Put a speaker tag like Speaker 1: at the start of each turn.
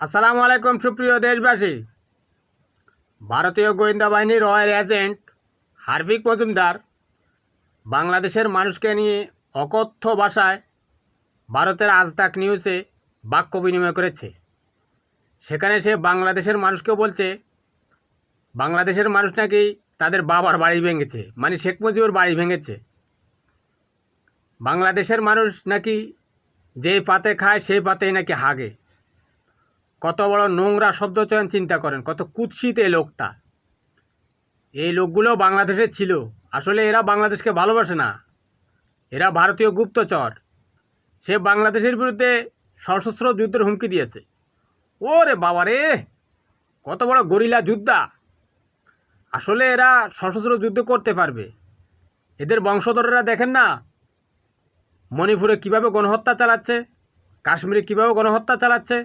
Speaker 1: আসসালামু আলাইকুম সুপ্রিয় দেশবাসী। ভারতীয় গোয়েন্দা বাহিনীর রয়্যাল এজেন্ট হার্ভিক মজুমদার বাংলাদেশের মানুষকে নিয়ে অকথ্য ভাষায় ভারতের আজ তাক নিউজে বাক্য বিনিময় করেছে। সেখানে সে বাংলাদেশের মানুষকে বলছে বাংলাদেশের মানুষ নাকি তাদের বাবার বাড়ি ভেঙেছে, মানে শেখ মুজিবুর বাড়ি ভেঙেছে। বাংলাদেশের মানুষ নাকি যে পাতে খায় সেই পাতেই নাকি হাগে। কত বড় নোংরা শব্দচয়ন চিন্তা করেন, কত কুৎসিত এই লোকটা। এই লোকগুলো বাংলাদেশে ছিল, আসলে এরা বাংলাদেশকে ভালোবাসে না, এরা ভারতীয় গুপ্তচর। সে বাংলাদেশের বিরুদ্ধে সশস্ত্র যুদ্ধের হুমকি দিয়েছে। ওরে বাবা রে, কত বড় গরিলা যোদ্ধা। আসলে এরা সশস্ত্র যুদ্ধ করতে পারবে। এদের বংশধরেরা দেখেন না মণিপুরে কীভাবে গণহত্যা চালাচ্ছে, কাশ্মীরে কীভাবে গণহত্যা চালাচ্ছে।